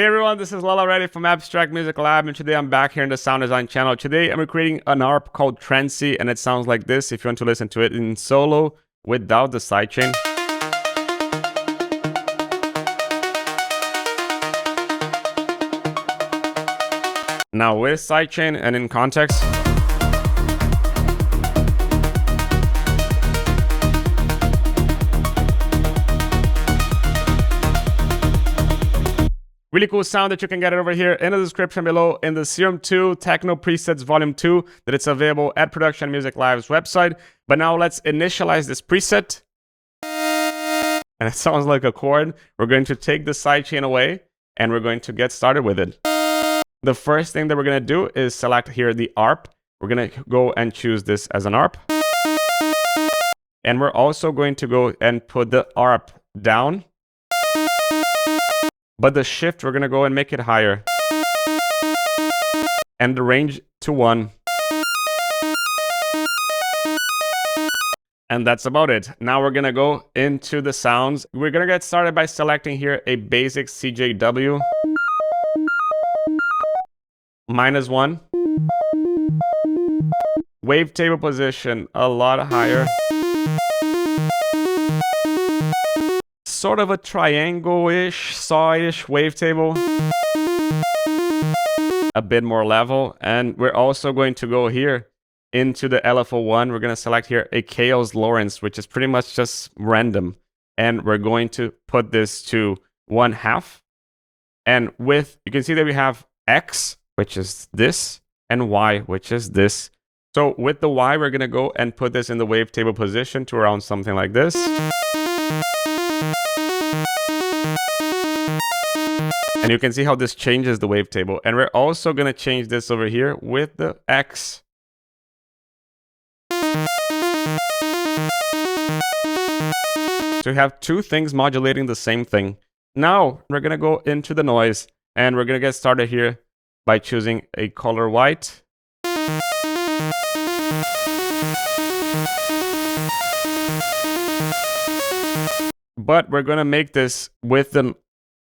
Hey everyone, this is Lala Reddy from Abstract Music Lab, and today I'm back here in the sound design channel. Today I'm creating an ARP called Trancy, and it sounds like this if you want to listen to it in solo without the sidechain. Now with sidechain and in context. Really cool sound that you can get it over here in the description below in the Serum 2 Techno Presets Volume 2 that it's available at Production Music Live's website. But now let's initialize this preset. And it sounds like a chord. We're going to take the sidechain away and we're going to get started with it. The first thing that we're going to do is select here the ARP. We're going to go and choose this as an ARP. And we're also going to go and put the ARP down. But the shift, we're going to go and make it higher. And the range to 1. And that's about it. Now we're going to go into the sounds. We're going to get started by selecting here a basic CJW. -1. Wavetable position, a lot higher. Sort of a triangle-ish, saw-ish wavetable. A bit more level. And we're also going to go here into the LFO1. We're going to select here a Chaos Lawrence, which is pretty much just random. And we're going to put this to 1/2. And with, you can see that we have X, which is this, and Y, which is this. So with the Y, we're going to go and put this in the wavetable position to around something like this. And you can see how this changes the wavetable. And we're also going to change this over here with the X. So we have two things modulating the same thing. Now we're going to go into the noise. And we're going to get started here by choosing a color white. But we're going to make this with the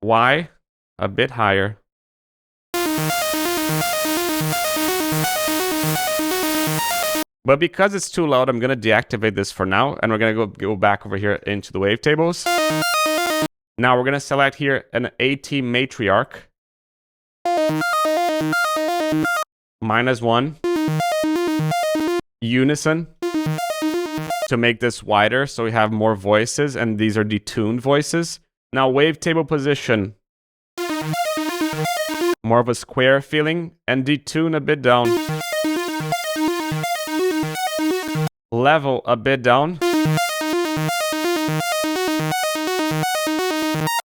Y a bit higher. But because it's too loud, I'm going to deactivate this for now. And we're going to go back over here into the wavetables. Now we're going to select here an AT matriarch. -1. Unison. To make this wider so we have more voices, and these are detuned voices. Now wavetable position. More of a square feeling, and detune a bit down. Level a bit down.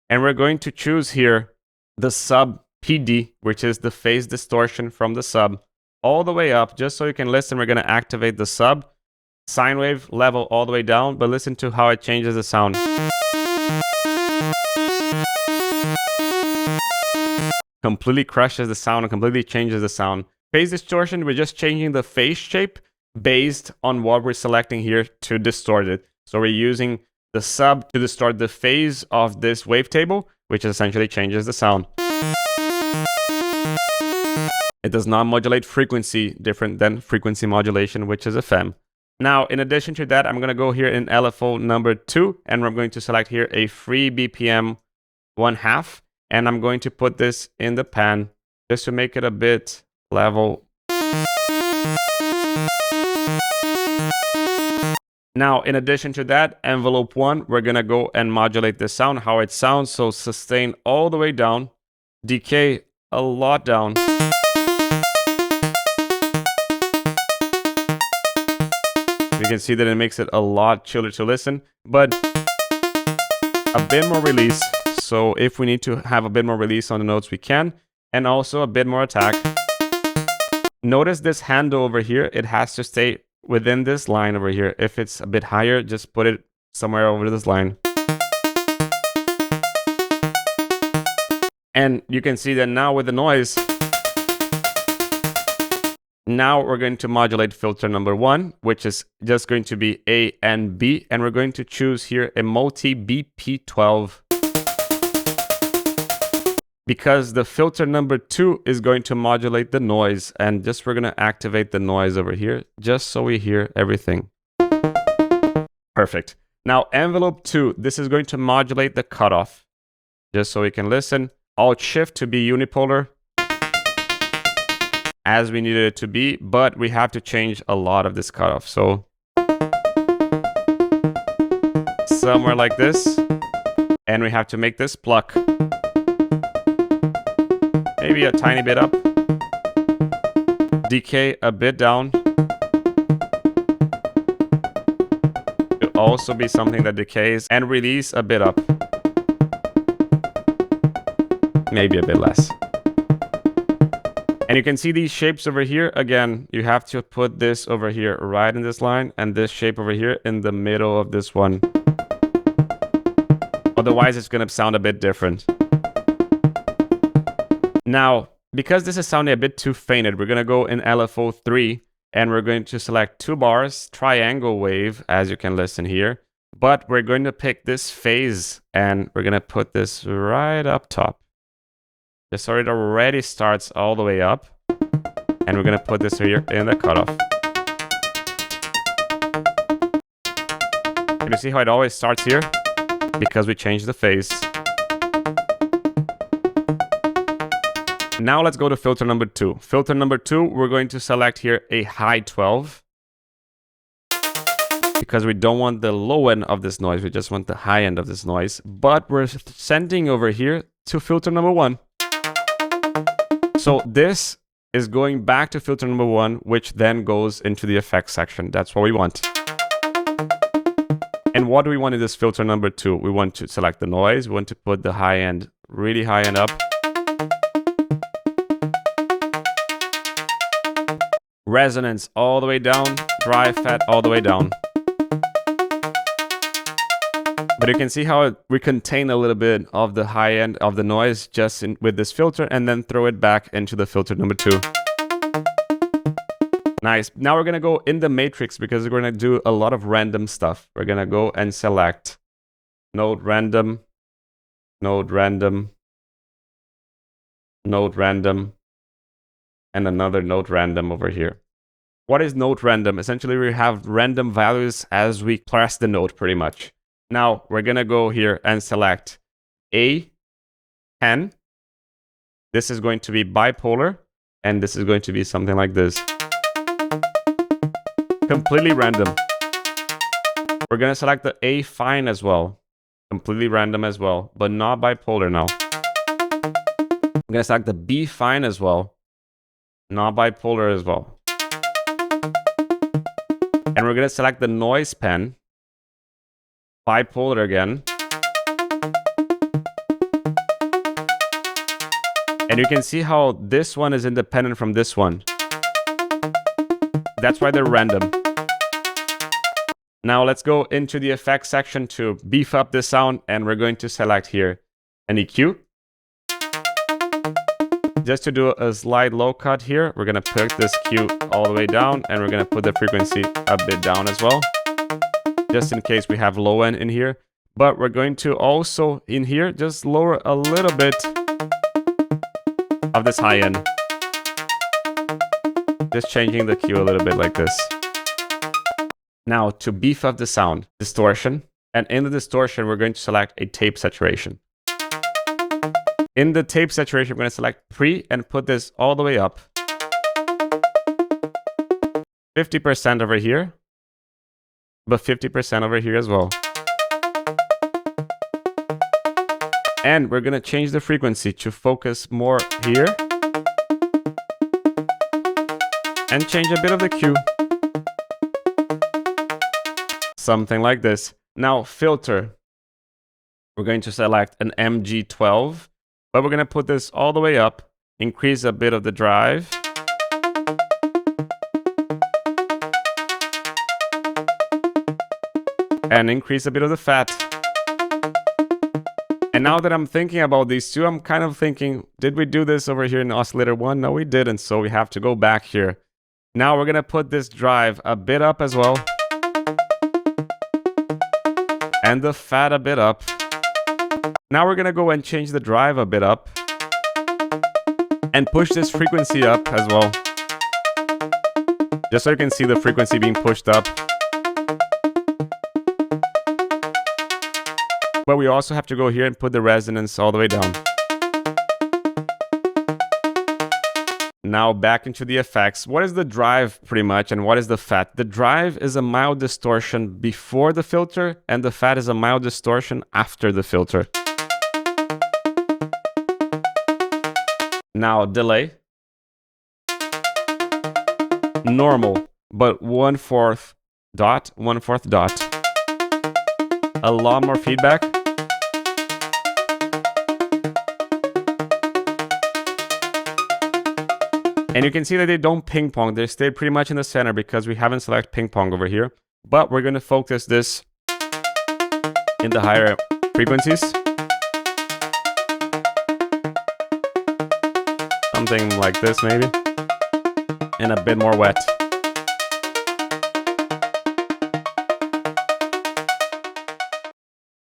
And we're going to choose here the sub PD, which is the phase distortion from the sub, all the way up, just so you can listen. We're going to activate the sub. Sine wave level all the way down, but listen to how it changes the sound. Completely crushes the sound and completely changes the sound. Phase distortion, we're just changing the phase shape based on what we're selecting here to distort it. So we're using the sub to distort the phase of this wavetable, which essentially changes the sound. It does not modulate frequency, different than frequency modulation, which is FM. Now, in addition to that, I'm going to go here in LFO number 2, and we're going to select here a free BPM 1/2. And I'm going to put this in the pan just to make it a bit level. Now, in addition to that, envelope 1, we're going to go and modulate the sound, how it sounds. So sustain all the way down, decay a lot down. You can see that it makes it a lot chiller to listen, but a bit more release. So if we need to have a bit more release on the notes, we can. And also a bit more attack. Notice this handle over here. It has to stay within this line over here. If it's a bit higher, just put it somewhere over this line. And you can see that now with the noise, now we're going to modulate filter number 1, which is just going to be A and B. And we're going to choose here a multi BP12. because the filter number 2 is going to modulate the noise, and just we're going to activate the noise over here just so we hear everything. Perfect. Now envelope 2, this is going to modulate the cutoff just so we can listen. Alt shift to be unipolar as we needed it to be, but we have to change a lot of this cutoff. So somewhere like this, and we have to make this pluck maybe a tiny bit up, decay a bit down, to also be something that decays, and release a bit up, maybe a bit less. And you can see these shapes over here. Again, you have to put this over here right in this line, and this shape over here in the middle of this one. Otherwise, it's going to sound a bit different. Now, because this is sounding a bit too fainted, we're going to go in LFO 3, and we're going to select 2 bars, triangle wave, as you can listen here. But we're going to pick this phase, and we're going to put this right up top. Just so it already starts all the way up. And we're going to put this here in the cutoff. Can you see how it always starts here? Because we changed the phase. Now let's go to filter number 2. Filter number 2, we're going to select here a high 12. Because we don't want the low end of this noise, we just want the high end of this noise. But we're sending over here to filter number 1. So this is going back to filter number 1, which then goes into the effects section. That's what we want. And what do we want in this filter number 2? We want to select the noise. We want to put the high end, really high end up. Resonance all the way down. Drive fat all the way down. But you can see how we contain a little bit of the high end of the noise just with this filter, and then throw it back into the filter number 2. Nice. Now we're going to go in the matrix because we're going to do a lot of random stuff. We're going to go and select node random, node random, node random, and another node random over here. What is node random? Essentially, we have random values as we press the note pretty much. Now we're going to go here and select A10. This is going to be bipolar, and this is going to be something like this. Completely random. We're going to select the A fine as well. Completely random as well, but not bipolar now. I'm going to select the B fine as well. Not bipolar as well. And we're going to select the noise pen. Bipolar again. And you can see how this one is independent from this one. That's why they're random. Now let's go into the effects section to beef up the sound, and we're going to select here an EQ. Just to do a slight low cut here, we're going to put this Q all the way down, and we're going to put the frequency a bit down as well, just in case we have low end in here. But we're going to also in here just lower a little bit of this high end. Just changing the Q a little bit like this. Now to beef up the sound, distortion. And in the distortion, we're going to select a tape saturation. In the tape saturation, we're going to select pre and put this all the way up. 50% over here, but 50% over here as well. And we're going to change the frequency to focus more here. And change a bit of the Q. Something like this. Now filter. We're going to select an MG12. But we're going to put this all the way up, increase a bit of the drive. And increase a bit of the fat. And now that I'm thinking about these two, I'm kind of thinking, did we do this over here in oscillator 1? No, we didn't, so we have to go back here. Now we're going to put this drive a bit up as well. And the fat a bit up. Now we're going to go and change the drive a bit up. And push this frequency up as well. Just so you can see the frequency being pushed up. But we also have to go here and put the resonance all the way down. Now back into the effects. What is the drive pretty much and what is the fat? The drive is a mild distortion before the filter and the fat is a mild distortion after the filter. Now delay. Normal, but 1/4 dot, 1/4 dot. A lot more feedback. And you can see that they don't ping pong. They stay pretty much in the center because we haven't selected ping pong over here. But we're going to focus this in the higher frequencies. Something like this maybe. And a bit more wet.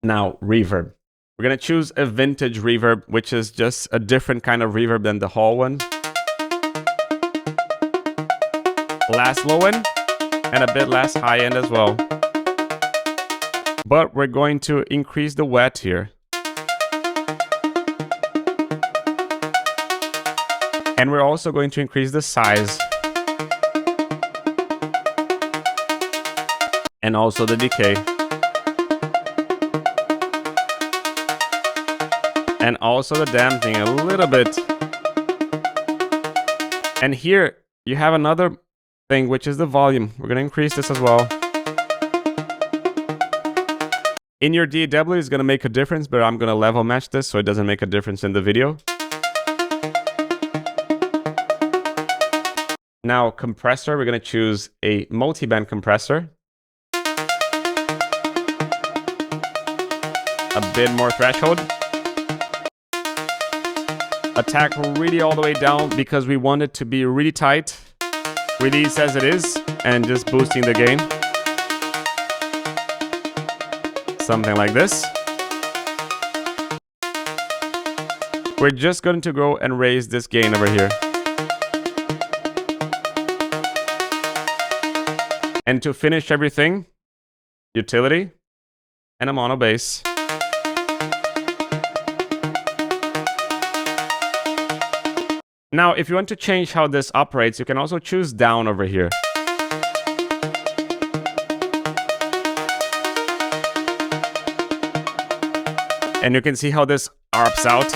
Now, reverb. We're going to choose a vintage reverb, which is just a different kind of reverb than the hall one. Less low end and a bit less high end as well. But we're going to increase the wet here. And we're also going to increase the size. And also the decay. And also the damping a little bit. And here you have another thing, which is the volume. We're going to increase this as well. In your DAW is going to make a difference, but I'm going to level match this so it doesn't make a difference in the video. Now, compressor, we're going to choose a multi-band compressor. A bit more threshold. Attack really all the way down because we want it to be really tight. Release as it is, and just boosting the gain. Something like this. We're just going to go and raise this gain over here. And to finish everything, utility, and a mono bass. Now, if you want to change how this operates, you can also choose down over here. And you can see how this arps out.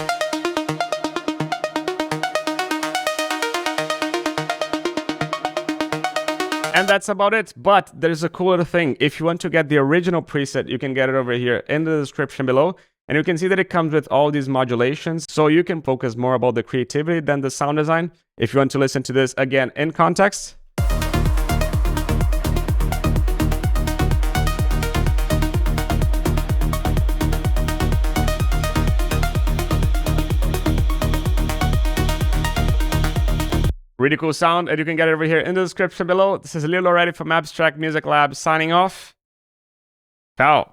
And that's about it. But there's a cool little thing. If you want to get the original preset, you can get it over here in the description below. And you can see that it comes with all these modulations, so you can focus more about the creativity than the sound design. If you want to listen to this again in context. Really cool sound, and you can get it over here in the description below. This is Lil already from Abstract Music Lab signing off. Ciao.